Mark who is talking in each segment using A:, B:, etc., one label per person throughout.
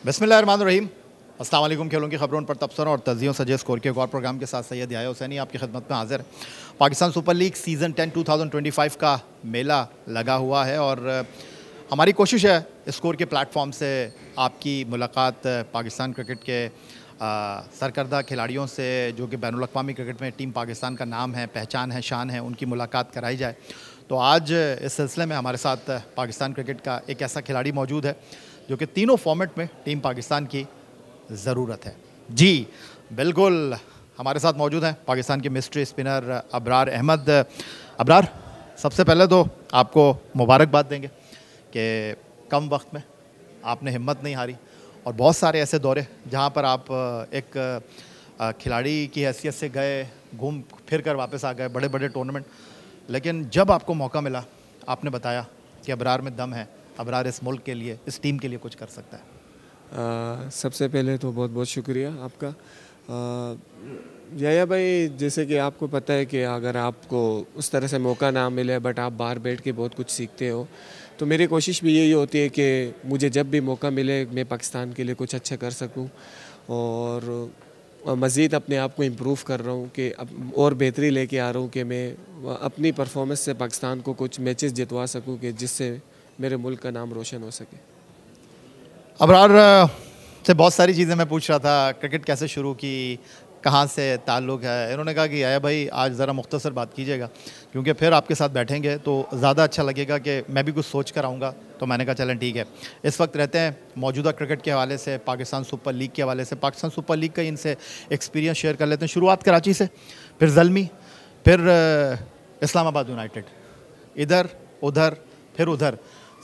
A: बिस्मिल्लाहिर्रहमानिर्रहीम। अस्सलाम वालेकुम। खेलों की खबरों पर तबसरों और तजियों सजे स्कोर के एक और प्रोग्राम के साथ सैयद याह्या हुसैनी आपकी खिदमत में हाजिर है। पाकिस्तान सुपर लीग सीज़न 10 2025 का मेला लगा हुआ है और हमारी कोशिश है स्कोर के प्लेटफॉर्म से आपकी मुलाकात पाकिस्तान क्रिकेट के सरकर्दा खिलाड़ियों से जो कि बैनुल अक़वामी क्रिकेट में टीम पाकिस्तान का नाम है, पहचान है, शान है, उनकी मुलाकात कराई जाए। तो आज इस सिलसिले में हमारे साथ पाकिस्तान क्रिकेट का एक ऐसा खिलाड़ी मौजूद है जो कि तीनों फॉर्मेट में टीम पाकिस्तान की ज़रूरत है। जी बिल्कुल, हमारे साथ मौजूद हैं पाकिस्तान के मिस्ट्री स्पिनर अबरार अहमद। अबरार, सबसे पहले तो आपको मुबारकबाद देंगे कि कम वक्त में आपने हिम्मत नहीं हारी और बहुत सारे ऐसे दौरे जहां पर आप एक खिलाड़ी की हैसियत से गए, घूम फिर कर वापस आ गए, बड़े बड़े टूर्नामेंट, लेकिन जब आपको मौका मिला आपने बताया कि अबरार में दम है, अबरार इस मुल्क के लिए, इस टीम के लिए कुछ कर सकता है।
B: सबसे पहले तो बहुत बहुत शुक्रिया आपका। याह्या भाई, जैसे कि आपको पता है कि अगर आपको उस तरह से मौका ना मिले बट आप बाहर बैठ के बहुत कुछ सीखते हो, तो मेरी कोशिश भी यही होती है कि मुझे जब भी मौका मिले मैं पाकिस्तान के लिए कुछ अच्छा कर सकूं और मज़ीद अपने आप को इम्प्रूव कर रहा हूं कि अब और बेहतरी लेके आ रहा हूं कि मैं अपनी परफॉर्मेंस से पाकिस्तान को कुछ मैचेस जितवा सकूं कि जिससे मेरे मुल्क का नाम रोशन हो सके।
A: अबरार से बहुत सारी चीज़ें मैं पूछ रहा था, क्रिकेट कैसे शुरू की, कहाँ से ताल्लुक़ है। इन्होंने कहा कि याह्या भाई आज ज़रा मुख्तसर बात कीजिएगा क्योंकि फिर आपके साथ बैठेंगे तो ज़्यादा अच्छा लगेगा कि मैं भी कुछ सोच कर आऊँगा। तो मैंने कहा चलें ठीक है। इस वक्त रहते हैं मौजूदा क्रिकेट के हवाले से, पाकिस्तान सुपर लीग के हवाले से, पाकिस्तान सुपर लीग का इनसे एक्सपीरियंस शेयर कर लेते हैं। शुरुआत कराची से, फिर ज़ल्मी, फिर इस्लामाबाद यूनाइटेड, इधर उधर फिर उधर,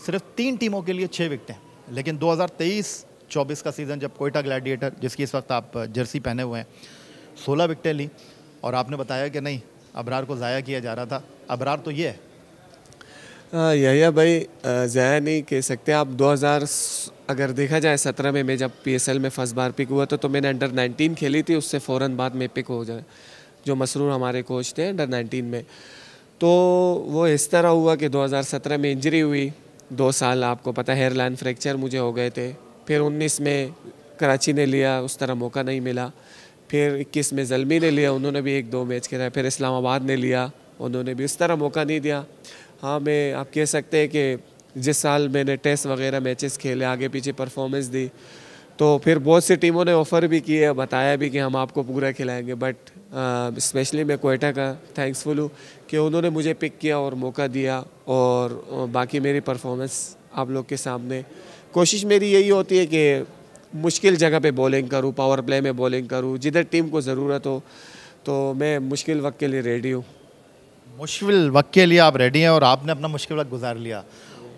A: सिर्फ 3 टीमों के लिए 6 विकटें। लेकिन 2023-24 का सीज़न जब कोयटा ग्लैडिएटर, जिसकी इस वक्त आप जर्सी पहने हुए हैं, 16 विकटें ली और आपने बताया कि नहीं, अबरार को ज़ाया किया जा रहा था। अबरार तो ये है।
B: याह्या भाई, ज़ाया नहीं कह सकते आप। 2000 अगर देखा जाए 17 में मैं जब PSL में फर्स्ट बार पिक हुआ था तो मैंने अंडर 19 खेली थी, उससे फ़ौरन बाद में पिक हो जाए जो मसरूर हमारे कोच थे अंडर 19 में। तो वो इस तरह हुआ कि 2017 में इंजरी हुई, 2 साल आपको पता है हेयरलाइन फ्रैक्चर मुझे हो गए थे। फिर 19 में कराची ने लिया, उस तरह मौका नहीं मिला। फिर 21 में ज़ल्मी ने लिया, उन्होंने भी 1-2 मैच खेला। फिर इस्लामाबाद ने लिया, उन्होंने भी उस तरह मौका नहीं दिया। हाँ, मैं आप कह सकते हैं कि जिस साल मैंने टेस्ट वगैरह मैचेस खेले, आगे पीछे परफॉर्मेंस दी, तो फिर बहुत सी टीमों ने ऑफ़र भी किए, बताया भी कि हम आपको पूरा खिलाएंगे। बट स्पेशली मैं कोयटा का थैंक्सफुल हूँ कि उन्होंने मुझे पिक किया और मौका दिया और बाकी मेरी परफॉर्मेंस आप लोग के सामने। कोशिश मेरी यही होती है कि मुश्किल जगह पे बॉलिंग करूँ, पावर प्ले में बॉलिंग करूँ, जिधर टीम को ज़रूरत हो। तो मैं मुश्किल वक्त के लिए रेडी हूँ।
A: मुश्किल वक्त के लिए आप रेडी हैं और आपने अपना मुश्किल वक्त गुजार लिया।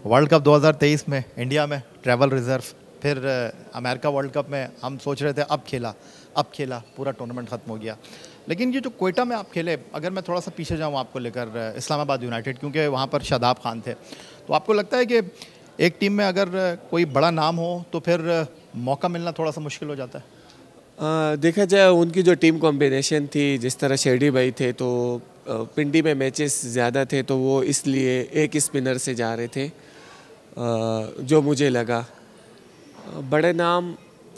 A: वर्ल्ड कप 2023 में इंडिया में ट्रैवल रिज़र्व, फिर अमेरिका वर्ल्ड कप में हम सोच रहे थे अब खेला, पूरा टूर्नामेंट ख़त्म हो गया। लेकिन ये जो कोयटा में आप खेले, अगर मैं थोड़ा सा पीछे जाऊँ आपको लेकर इस्लामाबाद यूनाइटेड, क्योंकि वहाँ पर शादाब खान थे, तो आपको लगता है कि एक टीम में अगर कोई बड़ा नाम हो तो फिर मौका मिलना थोड़ा सा मुश्किल हो जाता है?
B: देखा जाए उनकी जो टीम कॉम्बिनेशन थी, जिस तरह शेडी भाई थे, तो पिंडी में मैचेस ज़्यादा थे तो वो इसलिए एक स्पिनर से जा रहे थे। जो मुझे लगा बड़े नाम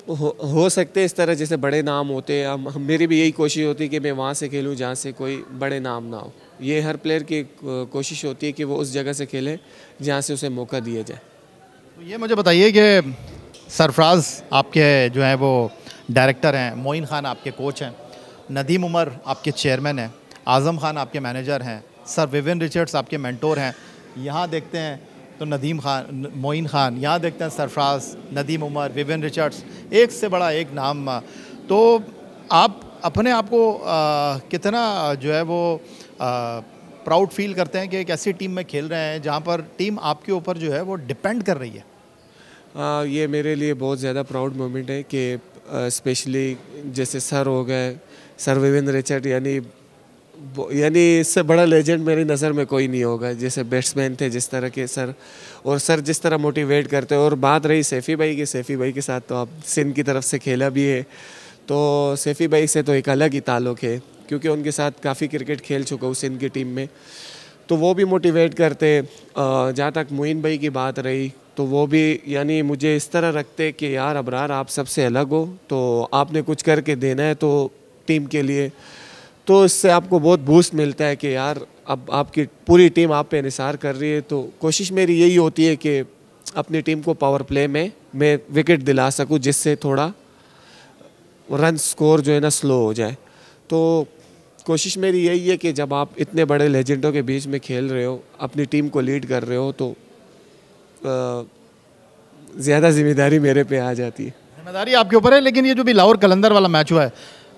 B: हो सकते इस तरह जैसे बड़े नाम होते हैं। मेरी भी यही कोशिश होती है कि मैं वहाँ से खेलूँ जहाँ से कोई बड़े नाम ना हो। ये हर प्लेयर की कोशिश होती है कि वो उस जगह से खेले जहाँ से उसे मौका दिया जाए।
A: तो ये मुझे बताइए कि सरफराज आपके जो हैं वो डायरेक्टर हैं, मोइन खान आपके कोच हैं, नदीम उमर आपके चेयरमैन हैं, आज़म खान आपके मैनेजर हैं, सर विवियन रिचर्ड्स आपके मेंटोर हैं। यहाँ देखते हैं तो नदीम खान, मोइन खान, यहाँ देखते हैं सरफराज, नदीम उमर, विवियन रिचर्ड्स, एक से बड़ा एक नाम। तो आप अपने आप को कितना जो है वो प्राउड फील करते हैं कि एक ऐसी टीम में खेल रहे हैं जहाँ पर टीम आपके ऊपर जो है वो डिपेंड कर रही है?
B: ये मेरे लिए बहुत ज़्यादा प्राउड मोमेंट है कि स्पेशली जैसे सर हो गए, सर विवियन रिचर्ड, यानी इससे बड़ा लेजेंड मेरी नज़र में कोई नहीं होगा। जैसे बैट्समैन थे जिस तरह के सर, और सर जिस तरह मोटिवेट करते हैं। और बात रही सैफ़ी भाई की, सैफ़ी भाई के साथ तो आप सिंध की तरफ से खेला भी है, तो सैफ़ी भाई से तो एक अलग ही ताल्लुक़ है क्योंकि उनके साथ काफ़ी क्रिकेट खेल चुका हूँ सिंध की टीम में, तो वो भी मोटिवेट करते। जहाँ तक मोइन भाई की बात रही, तो वो भी यानी मुझे इस तरह रखते कि यार अबरार आप सबसे अलग हो, तो आपने कुछ करके देना है तो टीम के लिए, तो इससे आपको बहुत बूस्ट मिलता है कि यार अब आपकी पूरी टीम आप पे निसार कर रही है। तो कोशिश मेरी यही होती है कि अपनी टीम को पावर प्ले में मैं विकेट दिला सकूं, जिससे थोड़ा रन स्कोर जो है ना स्लो हो जाए। तो कोशिश मेरी यही है कि जब आप इतने बड़े लेजेंडों के बीच में खेल रहे हो, अपनी टीम को लीड कर रहे हो, तो ज़्यादा जिम्मेदारी मेरे पे आ जाती है।
A: जिम्मेदारी आपके ऊपर है। लेकिन ये जो भी लाहौर कलंदर वाला मैच हुआ है,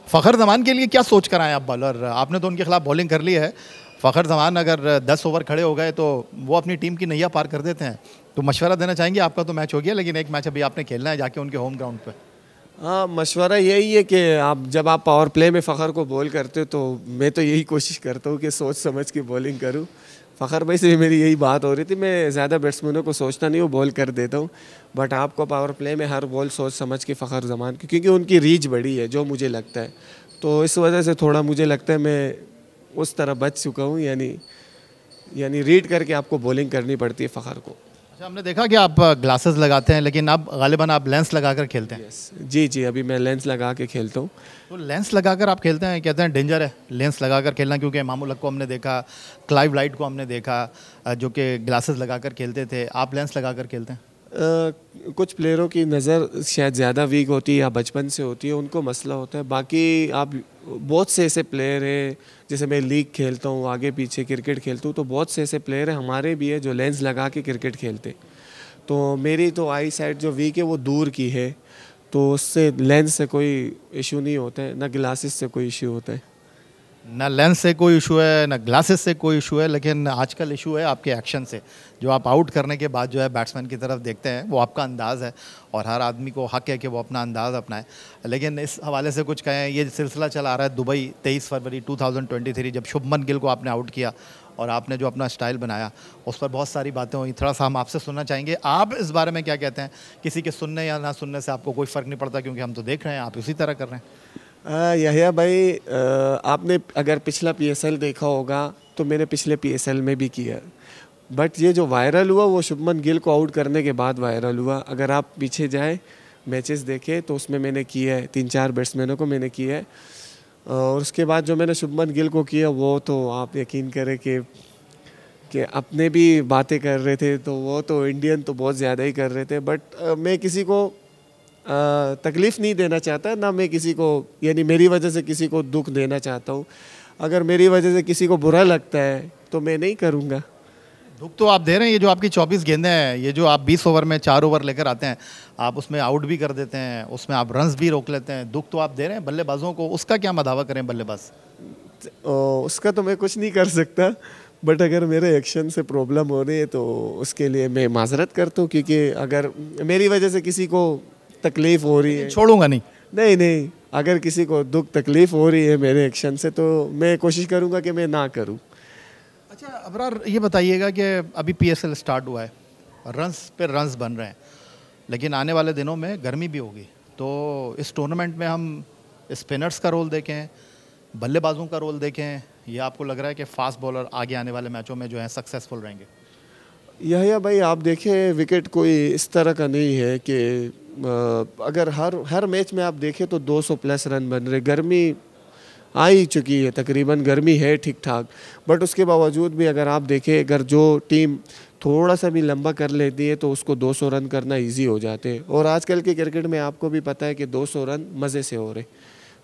A: फ़खर जमान के लिए क्या सोच कर आए आप बॉलर? आपने तो उनके खिलाफ बॉलिंग कर ली है। फ़खर जमान अगर 10 ओवर खड़े हो गए तो वो अपनी टीम की नैया पार कर देते हैं। तो मशवरा देना चाहेंगे? आपका तो मैच हो गया, लेकिन एक मैच अभी आपने खेलना है जाके उनके होम ग्राउंड पे।
B: हाँ, मशवरा यही है कि आप जब आप पावर प्ले में फ़खर को बॉल करते हो तो मैं तो यही कोशिश करता हूँ कि सोच समझ के बॉलिंग करूँ। फ़खर भाई से भी मेरी यही बात हो रही थी, मैं ज़्यादा बैट्समैनों को सोचता नहीं हूँ, बॉल कर देता हूँ, बट आपको पावर प्ले में हर बॉल सोच समझ के फ़खर जमान की, क्योंकि उनकी रीच बड़ी है जो मुझे लगता है, तो इस वजह से थोड़ा मुझे लगता है मैं उस तरह बच चुका हूँ। यानी रीड करके आपको बॉलिंग करनी पड़ती है फ़खर को।
A: अच्छा, हमने देखा कि आप ग्लासेस लगाते हैं, लेकिन अब गालिबा आप लेंस लगाकर खेलते हैं।
B: जी जी, अभी मैं लेंस लगा के खेलता हूँ।
A: तो लेंस लगाकर आप खेलते हैं, कहते हैं डेंजर है लेंस लगाकर खेलना, क्योंकि इमामुल हक को हमने देखा, क्लाइव लाइट को हमने देखा जो कि ग्लासेस लगाकर खेलते थे। आप लेंस लगाकर खेलते हैं?
B: कुछ प्लेयरों की नज़र शायद ज़्यादा वीक होती है या बचपन से होती है, उनको मसला होता है। बाकी आप बहुत से ऐसे प्लेयर हैं, जैसे मैं लीग खेलता हूँ, आगे पीछे क्रिकेट खेलता हूँ, तो बहुत से ऐसे प्लेयर हैं हमारे भी है जो लेंस लगा के क्रिकेट खेलते। तो मेरी तो आई साइड जो वीक है वो दूर की है, तो उससे लेंस से कोई इशू नहीं होता है, ना ग्लासेस से कोई इशू होता है।
A: ना लेंस से कोई इशू है, ना ग्लासेस से कोई इशू है, लेकिन आजकल इशू है आपके एक्शन से। जो आप आउट करने के बाद जो है बैट्समैन की तरफ देखते हैं, वो आपका अंदाज़ है, और हर आदमी को हक है कि वो अपना अंदाज़ अपनाए। लेकिन इस हवाले से कुछ कहें, ये सिलसिला चला आ रहा है दुबई 23 फरवरी 2023, जब शुभमन गिल को आपने आउट किया और आपने जो अपना स्टाइल बनाया, उस पर बहुत सारी बातें हुई। थोड़ा सा हम आपसे सुनना चाहेंगे, आप इस बारे में क्या कहते हैं? किसी के सुनने या ना सुनने से आपको कोई फ़र्क नहीं पड़ता, क्योंकि हम तो देख रहे हैं आप उसी तरह कर रहे हैं।
B: यहिया भाई, आपने अगर पिछला पीएसएल देखा होगा तो मैंने पिछले पीएसएल में भी किया, बट ये जो वायरल हुआ वो शुभमन गिल को आउट करने के बाद वायरल हुआ। अगर आप पीछे जाए मैचेस देखे तो उसमें मैंने किया है, 3-4 बैट्समैनों को मैंने किया है, और उसके बाद जो मैंने शुभमन गिल को किया वो तो आप यकीन करें कि अपने भी बातें कर रहे थे, तो वो तो इंडियन तो बहुत ज़्यादा ही कर रहे थे। बट मैं किसी को तकलीफ़ नहीं देना चाहता, ना मैं किसी को यानी मेरी वजह से किसी को दुख देना चाहता हूँ। अगर मेरी वजह से किसी को बुरा लगता है तो मैं नहीं करूँगा।
A: दुख तो आप दे रहे हैं। ये जो आपकी 24 गेंदें हैं, ये जो आप 20 ओवर में 4 ओवर लेकर आते हैं, आप उसमें आउट भी कर देते हैं, उसमें आप रन्स भी रोक लेते हैं, दुख तो आप दे रहे हैं बल्लेबाजों को। उसका क्या मदावा करें बल्लेबाज?
B: उसका तो मैं कुछ नहीं कर सकता, बट अगर मेरे एक्शन से प्रॉब्लम हो रही है तो उसके लिए मैं माजरत करता हूँ, क्योंकि अगर मेरी वजह से किसी को तकलीफ़ हो रही है,
A: छोड़ूंगा नहीं।
B: नहीं, अगर किसी को दुख तकलीफ़ हो रही है मेरे एक्शन से तो मैं कोशिश करूँगा कि मैं ना करूँ।
A: अच्छा अबरार, ये बताइएगा कि अभी पीएसएल स्टार्ट हुआ है, रन्स पे रन्स बन रहे हैं, लेकिन आने वाले दिनों में गर्मी भी होगी, तो इस टूर्नामेंट में हम स्पिनर्स का रोल देखें, बल्लेबाजों का रोल देखें, या आपको लग रहा है कि फास्ट बॉलर आगे आने वाले मैचों में जो है सक्सेसफुल रहेंगे?
B: यहिया भाई, आप देखें विकेट कोई इस तरह का नहीं है कि अगर हर मैच में आप देखें तो 200 प्लस रन बन रहे। गर्मी आ ही चुकी है, तकरीबन गर्मी है ठीक ठाक, बट उसके बावजूद भी अगर आप देखें, अगर जो टीम थोड़ा सा भी लंबा कर लेती है तो उसको 200 रन करना इजी हो जाते हैं। और आजकल के क्रिकेट में आपको भी पता है कि 200 रन मज़े से हो रहे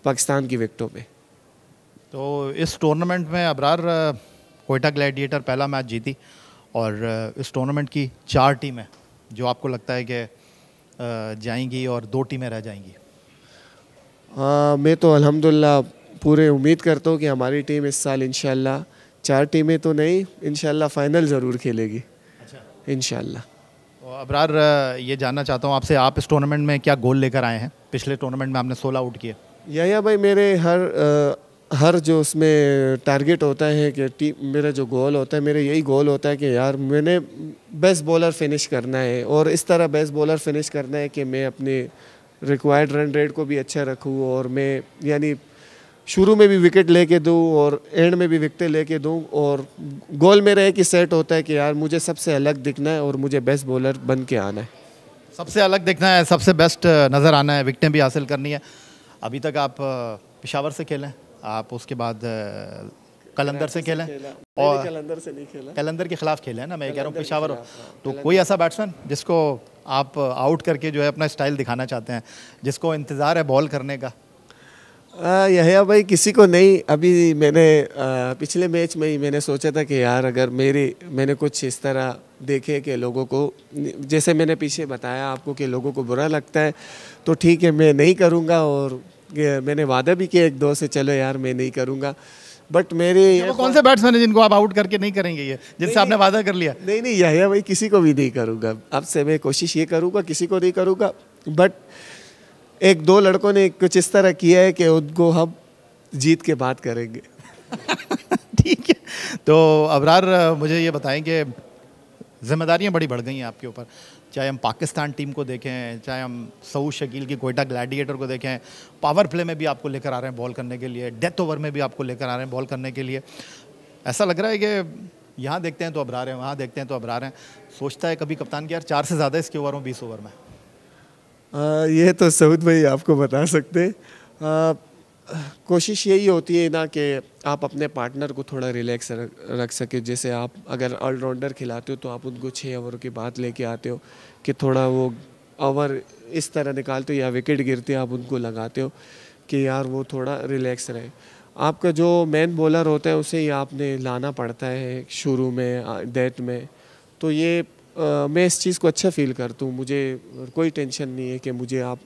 B: पाकिस्तान की विकेटों पे।
A: तो इस टूर्नामेंट में अबरार कोयटा ग्लैडिएटर पहला मैच जीती, और इस टूर्नामेंट की 4 टीमें जो आपको लगता है कि जाएंगी और 2 टीमें रह जाएंगी?
B: मैं तो अल्हम्दुलिल्लाह पूरे उम्मीद करता हूँ कि हमारी टीम इस साल इंशाल्लाह 4 टीमें तो नहीं, इंशाल्लाह फाइनल ज़रूर खेलेगी।
A: अच्छा,
B: इंशाल्लाह।
A: तो अबरार, ये जानना चाहता हूँ आपसे, आप इस टूर्नामेंट में क्या गोल लेकर आए हैं? पिछले टूर्नामेंट में आपने 16 आउट किए।
B: या भाई, मेरे हर जो उसमें टारगेट होता है कि टीम, मेरा जो गोल होता है, मेरा यही गोल होता है कि यार मैंने बेस्ट बॉलर फिनिश करना है, और इस तरह बेस्ट बॉलर फिनिश करना है कि मैं अपने रिक्वायर्ड रन रेट को भी अच्छा रखूँ, और मैं यानी शुरू में भी विकेट लेके दूँ और एंड में भी विकेट लेके दूँ। और गोल मेरा एक ही सेट होता है कि यार मुझे सबसे अलग दिखना है और मुझे बेस्ट बॉलर बन के आना है।
A: सबसे अलग दिखना है, सबसे बेस्ट नज़र आना है, विकटें भी हासिल करनी है। अभी तक आप पेशावर से खेलें, आप उसके बाद कलंदर से खेलें और
B: कलंदर से नहीं खेला,
A: कलंदर के खिलाफ खेले हैं ना, मैं कह रहा हूँ पेशावर हो। तो कोई ऐसा बैट्समैन जिसको आप आउट करके जो है अपना स्टाइल दिखाना चाहते हैं, जिसको इंतज़ार है बॉल करने का?
B: यह भाई किसी को नहीं। अभी मैंने पिछले मैच में ही मैंने सोचा था कि यार अगर मैंने कुछ इस तरह देखे कि लोगों को, जैसे मैंने पीछे बताया आपको कि लोगों को बुरा लगता है, तो ठीक है मैं नहीं करूँगा। और मैंने वादा भी किया एक दो से, चलो यार मैं नहीं करूँगा। बट मेरे
A: वो कौन से बैट्समैन है जिनको आप आउट करके नहीं करेंगे, ये जिनसे आपने वादा कर लिया?
B: नहीं यह भाई किसी को भी नहीं करूँगा। अब से मैं कोशिश ये करूँगा, किसी को नहीं करूँगा। बट एक दो लड़कों ने कुछ इस तरह किया है कि उनको हम जीत के बात करेंगे।
A: ठीक है। तो अबरार मुझे ये बताएं कि जिम्मेदारियां बड़ी बढ़ गई हैं आपके ऊपर, चाहे हम पाकिस्तान टीम को देखें, चाहे हम सऊद शकील की कोयटा ग्लैडिएटर को देखें, पावर प्ले में भी आपको लेकर आ रहे हैं बॉल करने के लिए, डेथ ओवर में भी आपको लेकर आ रहे हैं बॉल करने के लिए। ऐसा लग रहा है कि यहाँ देखते हैं तो अबरार हैं, वहाँ देखते हैं तो अबरार हैं। सोचता है कभी कप्तान कि यार 4 से ज़्यादा इसके ओवर हों 20 ओवर में?
B: ये तो सऊद भाई आपको बता सकते हैं। कोशिश यही होती है ना कि आप अपने पार्टनर को थोड़ा रिलैक्स रख सके। जैसे आप अगर ऑलराउंडर खिलाते हो तो आप उनको 6 ओवर के बाद लेके आते हो कि थोड़ा वो ओवर इस तरह निकालते हो या विकेट गिरते आप उनको लगाते हो कि यार वो थोड़ा रिलैक्स रहे। आपका जो मेन बॉलर होता है उसे ही आपने लाना पड़ता है शुरू में, डेथ में। तो ये मैं इस चीज़ को अच्छा फील करता हूँ। मुझे कोई टेंशन नहीं है कि मुझे आप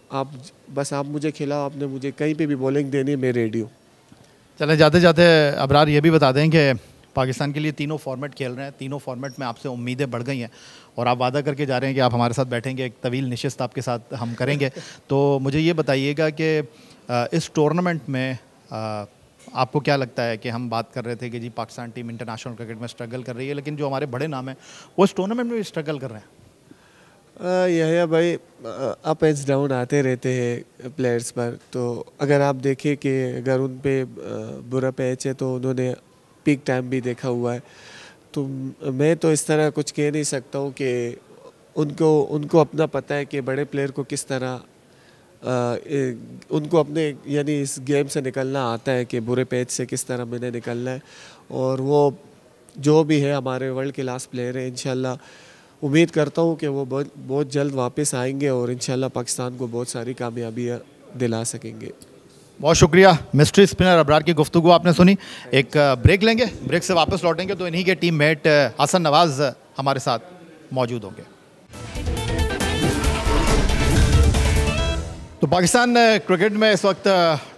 B: मुझे खिलाओ, आपने मुझे कहीं पे भी बॉलिंग देनी है, मैं रेडी हूँ।
A: चले जाते जाते अबरार ये भी बता दें कि पाकिस्तान के लिए तीनों फॉर्मेट खेल रहे हैं, तीनों फॉर्मेट में आपसे उम्मीदें बढ़ गई हैं और आप वादा करके जा रहे हैं कि आप हमारे साथ बैठेंगे, एक तवील नशिस्त आपके साथ हम करेंगे। तो मुझे ये बताइएगा कि इस टूर्नामेंट में आपको क्या लगता है कि हम बात कर रहे थे कि जी पाकिस्तान टीम इंटरनेशनल क्रिकेट में स्ट्रगल कर रही है, लेकिन जो हमारे बड़े नाम हैं वो इस टूर्नामेंट में भी स्ट्रगल कर रहे हैं?
B: यह भाई अप एंड डाउन आते रहते हैं प्लेयर्स पर। तो अगर आप देखें कि अगर उन पे बुरा पैच है तो उन्होंने पीक टाइम भी देखा हुआ है। तो मैं तो इस तरह कुछ कह नहीं सकता हूँ कि उनको अपना पता है कि बड़े प्लेयर को किस तरह उनको अपने यानी इस गेम से निकलना आता है कि बुरे पैच से किस तरह मैंने निकलना है। और वो जो भी है हमारे वर्ल्ड क्लास प्लेयर है, इंशाल्लाह उम्मीद करता हूँ कि वो बहुत जल्द वापस आएंगे और इंशाल्लाह पाकिस्तान को बहुत सारी कामयाबियाँ दिला सकेंगे।
A: बहुत शुक्रिया। मिस्ट्री स्पिनर अबरार की गुफ्तगू आपने सुनी। एक ब्रेक लेंगे, ब्रेक से वापस लौटेंगे तो इन्हीं के टीम मेट हसन नवाज़ हमारे साथ मौजूद होंगे। तो पाकिस्तान क्रिकेट में इस वक्त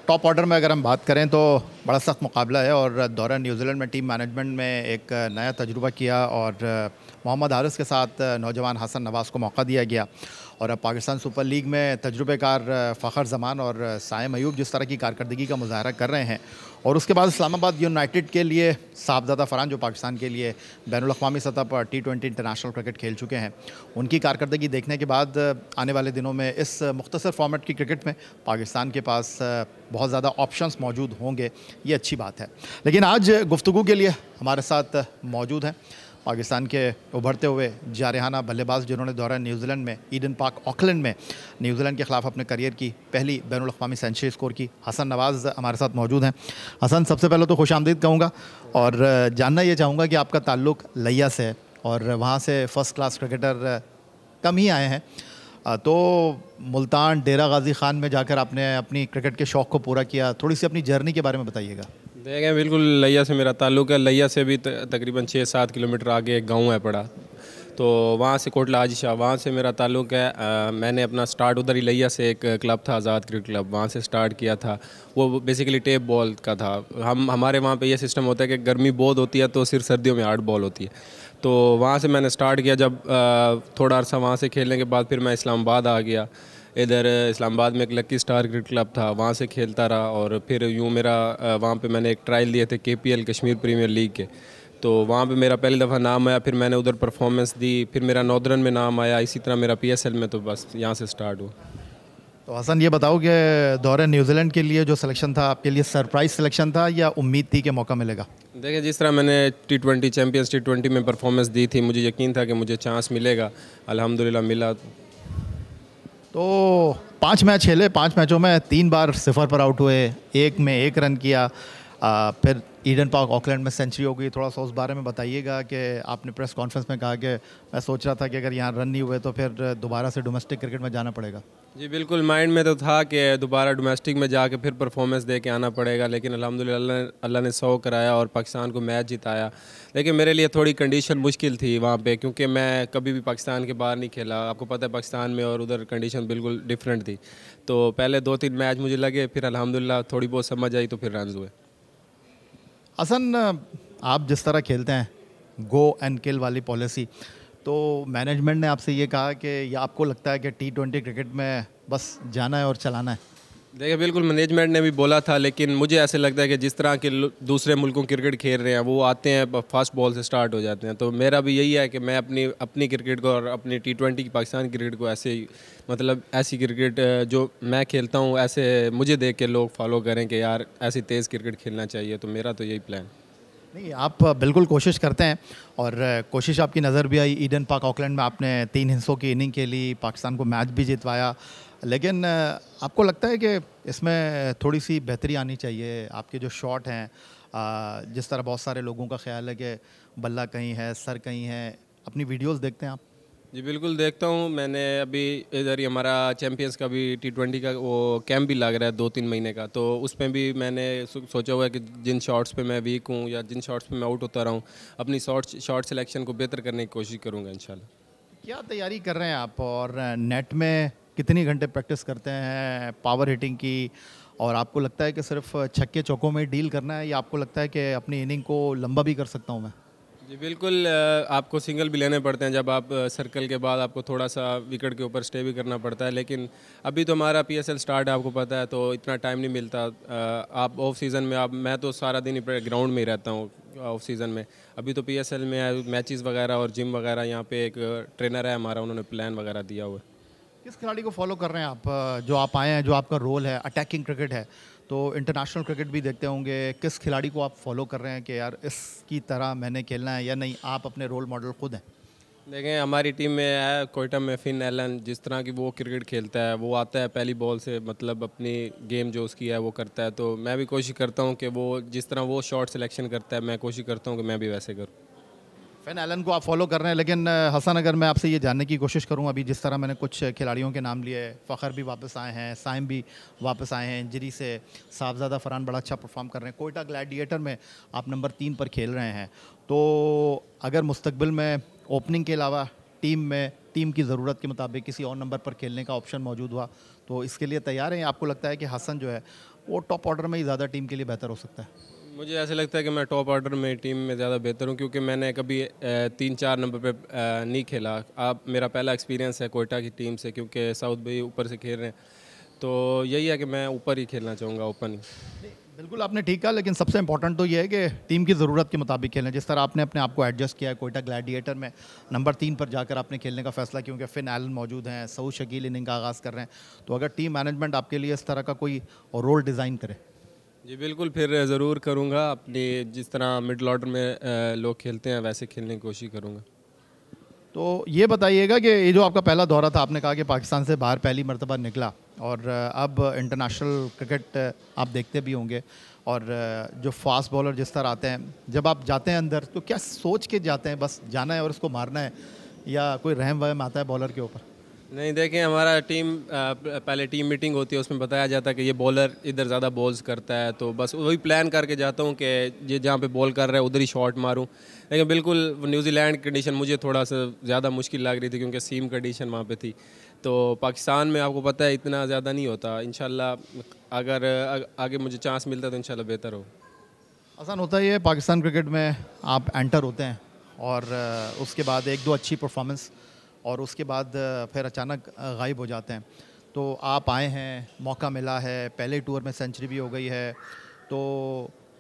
A: टॉप ऑर्डर में अगर हम बात करें तो बड़ा सख्त मुकाबला है और दौरान न्यूजीलैंड में टीम मैनेजमेंट में एक नया तजुर्बा किया और मोहम्मद हारिस के साथ नौजवान हसन नवाज़ को मौका दिया गया। और अब पाकिस्तान सुपर लीग में तजुर्बेकार फ़खर जमान और साइम अयूब जिस तरह की कारकर्दगी का मुजाहरा कर रहे हैं, और उसके बाद इस्लामाबाद यूनाइटेड के लिए साहबजादा फरहान जो पाकिस्तान के लिए बैनुल-अक़वामी सतह पर T20 इंटरनेशनल क्रिकेट खेल चुके हैं, उनकी कारकर्दगी देखने के बाद आने वाले दिनों में इस मुख्तसर फॉर्मेट की क्रिकेट में पाकिस्तान के पास बहुत ज़्यादा ऑप्शंस मौजूद होंगे, ये अच्छी बात है। लेकिन आज गुफ्तगू के लिए हमारे साथ मौजूद हैं पाकिस्तान के उभरते हुए जारहाना बल्लेबाज जिन्होंने दौरान न्यूजीलैंड में ईडन पार्क ऑकलैंड में न्यूजीलैंड के ख़िलाफ़ अपने करियर की पहली बैनुल-अक़वामी सेंचुरी स्कोर की। हसन नवाज़ हमारे साथ मौजूद हैं। हसन, सबसे पहले तो खुशामदीद कहूँगा और जानना ये चाहूँगा कि आपका ताल्लुक़ लिया से है और वहाँ से फ़र्स्ट क्लास क्रिकेटर कम ही आए हैं, तो मुल्तान डेरा गाज़ी ख़ान में जाकर आपने अपनी क्रिकेट के शौक़ को पूरा किया, थोड़ी सी अपनी जर्नी के बारे में बताइएगा।
C: देखें, बिल्कुल लिया से मेरा ताल्लुक़ है। लिया से भी तकरीबन 6-7 किलोमीटर आगे एक गांव है पड़ा, तो वहाँ से कोटला हाजी शाह, वहाँ से मेरा ताल्लुक़ है। मैंने अपना स्टार्ट उधर ही लिया से एक क्लब था आज़ाद क्रिकेट क्लब, वहाँ से स्टार्ट किया था। वो बेसिकली टेप बॉल का था। हमारे वहाँ पे ये सिस्टम होता है कि गर्मी बहुत होती है तो सिर्फ सर्दियों में हार्ड बॉल होती है। तो वहाँ से मैंने स्टार्ट किया। जब थोड़ा अर्सा वहाँ से खेलने के बाद फिर मैं इस्लामाबाद आ गया। इधर इस्लामाबाद में एक लकी स्टार क्रिकेट क्लब था, वहाँ से खेलता रहा और फिर यूँ मेरा वहाँ पे मैंने एक ट्रायल दिए थे KPL कश्मीर प्रीमियर लीग के, तो वहाँ पे मेरा पहली दफ़ा नाम आया। फिर मैंने उधर परफॉर्मेंस दी, फिर मेरा नॉर्दर्न में नाम आया, इसी तरह मेरा PSL में, तो बस यहाँ से स्टार्ट हुआ।
A: तो हसन ये बताओ कि दौरे न्यूजीलैंड के लिए जो सिलेक्शन था आपके लिए सरप्राइज सिलेक्शन था या उम्मीद थी कि मौका मिलेगा?
C: देखिए, जिस तरह मैंने T20 चैम्पियंस T20 में परफॉर्मेंस दी थी, मुझे यकीन था कि मुझे चांस मिलेगा। अल्हम्दुलिल्लाह मिला।
A: तो 5 मैच खेले, 5 मैचों में 3 बार 0 पर आउट हुए, एक में 1 रन किया, फिर ईडन पार्क ऑकलैंड में सेंचुरी हो गई। थोड़ा सा उस बारे में बताइएगा कि आपने प्रेस कॉन्फ्रेंस में कहा कि मैं सोच रहा था कि अगर यहाँ रन नहीं हुए तो फिर दोबारा से डोमेस्टिक क्रिकेट में जाना पड़ेगा।
C: जी बिल्कुल, माइंड में तो था कि दोबारा डोमेस्टिक में जाके फिर परफॉर्मेंस दे के आना पड़ेगा, लेकिन अल्हम्दुलिल्लाह अल्लाह ने 100 कराया और पाकिस्तान को मैच जिताया। लेकिन मेरे लिए थोड़ी कंडीशन मुश्किल थी वहाँ पे, क्योंकि मैं कभी भी पाकिस्तान के बाहर नहीं खेला। आपको पता है पाकिस्तान में और उधर कंडीशन बिल्कुल डिफरेंट थी। तो पहले 2-3 मैच मुझे लगे, फिर अल्हम्दुलिल्लाह थोड़ी बहुत समझ आई तो फिर रन हुए।
A: हसन, आप जिस तरह खेलते हैं गो एंड किल वाली पॉलिसी, तो मैनेजमेंट ने आपसे ये कहा कि या आपको लगता है कि T20 क्रिकेट में बस जाना है और चलाना है?
C: देखिए, बिल्कुल मैनेजमेंट ने भी बोला था, लेकिन मुझे ऐसे लगता है कि जिस तरह के दूसरे मुल्कों क्रिकेट खेल रहे हैं वो आते हैं फास्ट बॉल से स्टार्ट हो जाते हैं। तो मेरा भी यही है कि मैं अपनी अपनी क्रिकेट को और अपनी T20 की पाकिस्तान क्रिकेट को ऐसे ही, मतलब ऐसी क्रिकेट जो मैं खेलता हूँ ऐसे मुझे देख के लोग फॉलो करें कि यार ऐसी तेज़ क्रिकेट खेलना चाहिए। तो मेरा तो यही प्लान।
A: नहीं, आप बिल्कुल कोशिश करते हैं और कोशिश आपकी नज़र भी आई। ईडन पार्क ऑकलैंड में आपने 3 हिस्सों की इनिंग खेली, पाकिस्तान को मैच भी जितवाया, लेकिन आपको लगता है कि इसमें थोड़ी सी बेहतरी आनी चाहिए? आपके जो शॉट हैं, जिस तरह बहुत सारे लोगों का ख्याल है कि बल्ला कहीं है, सर कहीं है, अपनी वीडियोस देखते हैं आप?
C: जी बिल्कुल देखता हूँ। मैंने अभी इधर ही हमारा चैम्पियंस का भी T20 का वो कैंप भी लग रहा है 2-3 महीने का, तो उसमें भी मैंने सोचा हुआ है कि जिन शॉट्स पे मैं वीक हूँ या जिन शॉट्स पे मैं आउट होता रहा हूँ, अपनी शॉट सिलेक्शन को बेहतर करने की कोशिश करूँगा इंशाल्लाह।
A: क्या तैयारी कर रहे हैं आप, और नेट में कितनी घंटे प्रैक्टिस करते हैं पावर हिटिंग की? और आपको लगता है कि सिर्फ छक्के चौकों में डील करना है या आपको लगता है कि अपनी इनिंग को लंबा भी कर सकता हूँ मैं?
C: जी बिल्कुल, आपको सिंगल भी लेने पड़ते हैं। जब आप सर्कल के बाद आपको थोड़ा सा विकेट के ऊपर स्टे भी करना पड़ता है, लेकिन अभी तो हमारा PSL स्टार्ट है, आपको पता है, तो इतना टाइम नहीं मिलता। आप ऑफ सीज़न में मैं तो सारा दिन ही ग्राउंड में ही रहता हूँ ऑफ सीज़न में। अभी तो PSL में मैचेस वगैरह और जिम वगैरह, यहाँ पे एक ट्रेनर है हमारा, उन्होंने प्लान वगैरह दिया हुआ है।
A: किस खिलाड़ी को फॉलो कर रहे हैं आप, जो आप आए हैं, जो आपका रोल है अटैकिंग क्रिकेट है, तो इंटरनेशनल क्रिकेट भी देखते होंगे, किस खिलाड़ी को आप फॉलो कर रहे हैं कि यार इसकी तरह मैंने खेलना है, या नहीं आप अपने रोल मॉडल खुद हैं?
C: देखें, हमारी टीम में है कोयटा में फिन एलन, जिस तरह की वो क्रिकेट खेलता है, वो आता है पहली बॉल से, मतलब अपनी गेम जो उसकी है वो करता है। तो मैं भी कोशिश करता हूँ कि वो जिस तरह वो शॉट सिलेक्शन करता है, मैं कोशिश करता हूँ कि मैं भी वैसे करूँ।
A: फिन एलन को आप फॉलो कर रहे हैं, लेकिन हसन, अगर मैं आपसे ये जानने की कोशिश करूं, अभी जिस तरह मैंने कुछ खिलाड़ियों के नाम लिए, फ़खर भी वापस आए हैं, साइम भी वापस आए हैं इंजरी से, साहबजादा फरहान बड़ा अच्छा परफॉर्म कर रहे हैं, कोयटा ग्लैडिएटर में आप नंबर 3 पर खेल रहे हैं, तो अगर मुस्तकबिल में ओपनिंग के अलावा टीम की ज़रूरत के मुताबिक किसी और नंबर पर खेलने का ऑप्शन मौजूद हुआ तो इसके लिए तैयार हैं? आपको लगता है कि हसन जो है वो टॉप ऑर्डर में ही ज़्यादा टीम के लिए बेहतर हो सकता है?
C: मुझे ऐसा लगता है कि मैं टॉप ऑर्डर में टीम में ज़्यादा बेहतर हूँ, क्योंकि मैंने कभी 3-4 नंबर पे नहीं खेला। आप मेरा पहला एक्सपीरियंस है कोयटा की टीम से, क्योंकि साउथ भाई ऊपर से खेल रहे हैं, तो यही है कि मैं ऊपर ही खेलना चाहूँगा, ओपन ही।
A: बिल्कुल आपने ठीक कहा, लेकिन सबसे इंपॉर्टेंट तो ये है कि टीम की ज़रूरत के मुताबिक खेलें। जिस तरह आपने अपने आप को एडजस्ट किया है कोयटा ग्लैडिएटर में, नंबर 3 पर जाकर आपने खेलने का फैसला, क्योंकि फिन एलन मौजूद हैं, सऊद शकील इनिंग का आगाज़ कर रहे हैं, तो अगर टीम मैनेजमेंट आपके लिए इस तरह का कोई रोल डिज़ाइन करे?
C: जी बिल्कुल, फिर ज़रूर करूँगा। अपनी जिस तरह मिडल ऑर्डर में लोग खेलते हैं वैसे खेलने की कोशिश करूँगा।
A: तो ये बताइएगा कि ये जो आपका पहला दौरा था, आपने कहा कि पाकिस्तान से बाहर पहली मरतबा निकला, और अब इंटरनेशनल क्रिकेट आप देखते भी होंगे, और जो फास्ट बॉलर जिस तरह आते हैं, जब आप जाते हैं अंदर तो क्या सोच के जाते हैं बस जाना है और उसको मारना है, या कोई रहम वहम आता है बॉलर के ऊपर?
C: नहीं, देखें, हमारा पहले टीम मीटिंग होती है, उसमें बताया जाता है कि ये बॉलर इधर ज़्यादा बॉल्स करता है, तो बस वही प्लान करके जाता हूँ कि ये जहाँ पे बॉल कर रहा है उधर ही शॉट मारूँ। लेकिन बिल्कुल न्यूजीलैंड कंडीशन मुझे थोड़ा सा ज़्यादा मुश्किल लग रही थी, क्योंकि सीम कंडीशन वहाँ पे थी। तो पाकिस्तान में आपको पता है इतना ज़्यादा नहीं होता। इंशाल्लाह अगर आगे मुझे चांस मिलता है तो इंशाल्लाह बेहतर हो।
A: आसान होता ही है, पाकिस्तान क्रिकेट में आप एंटर होते हैं और उसके बाद 1-2 अच्छी परफॉर्मेंस, और उसके बाद फिर अचानक गायब हो जाते हैं। तो आप आए हैं, मौका मिला है, पहले टूर में सेंचुरी भी हो गई है, तो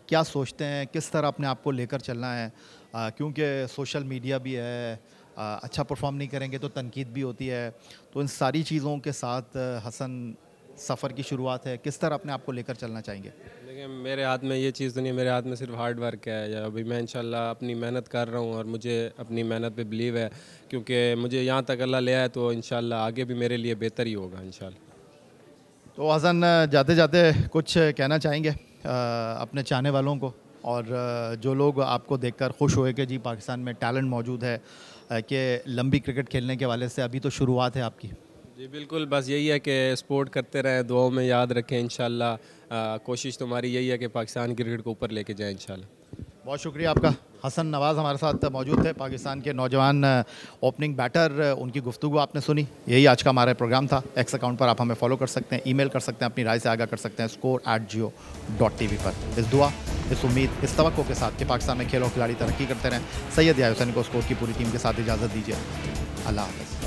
A: क्या सोचते हैं किस तरह अपने आप को लेकर चलना है? क्योंकि सोशल मीडिया भी है, अच्छा परफॉर्म नहीं करेंगे तो तनकीद भी होती है, तो इन सारी चीज़ों के साथ हसन सफ़र की शुरुआत है, किस तरह अपने आप को लेकर चलना चाहेंगे?
C: देखिए मेरे हाथ में ये चीज़ तो नहीं है, मेरे हाथ में सिर्फ हार्ड वर्क है। या अभी मैं इंशाल्लाह अपनी मेहनत कर रहा हूँ और मुझे अपनी मेहनत पे बिलीव है, क्योंकि मुझे यहाँ तक अल्लाह ले आया तो इंशाल्लाह आगे भी मेरे लिए बेहतर ही होगा इंशाल्लाह।
A: तो हसन, जाते जाते कुछ कहना चाहेंगे अपने चाहने वालों को, और जो लोग आपको देखकर खुश हुए कि जी पाकिस्तान में टैलेंट मौजूद है, कि लंबी क्रिकेट खेलने के वाले से अभी तो शुरुआत है आपकी?
C: जी बिल्कुल, बस यही है कि सपोर्ट करते रहें, दुआओं में याद रखें इंशाल्लाह। कोशिश तुम्हारी यही है कि पाकिस्तान क्रिकेट को ऊपर लेके जाएं इंशाल्लाह।
A: बहुत शुक्रिया आपका। हसन नवाज़ हमारे साथ मौजूद थे, पाकिस्तान के नौजवान ओपनिंग बैटर। उनकी गुफ्तगू आपने सुनी। यही आज का हमारा प्रोग्राम था। एक्स अकाउंट पर आप हमें फॉलो कर सकते हैं, ईमेल कर सकते हैं, अपनी राय से आगाह कर सकते हैं score@jio.tv पर। इस दुआ, इस उम्मीद, इस तवक्को के साथ कि पाकिस्तान में खेल और खिलाड़ी तरक्की करते रहें, सैयद याहिया हुसैनी को स्कोर की पूरी टीम के साथ इजाज़त दीजिए। अल्लाह हाफ़िज़।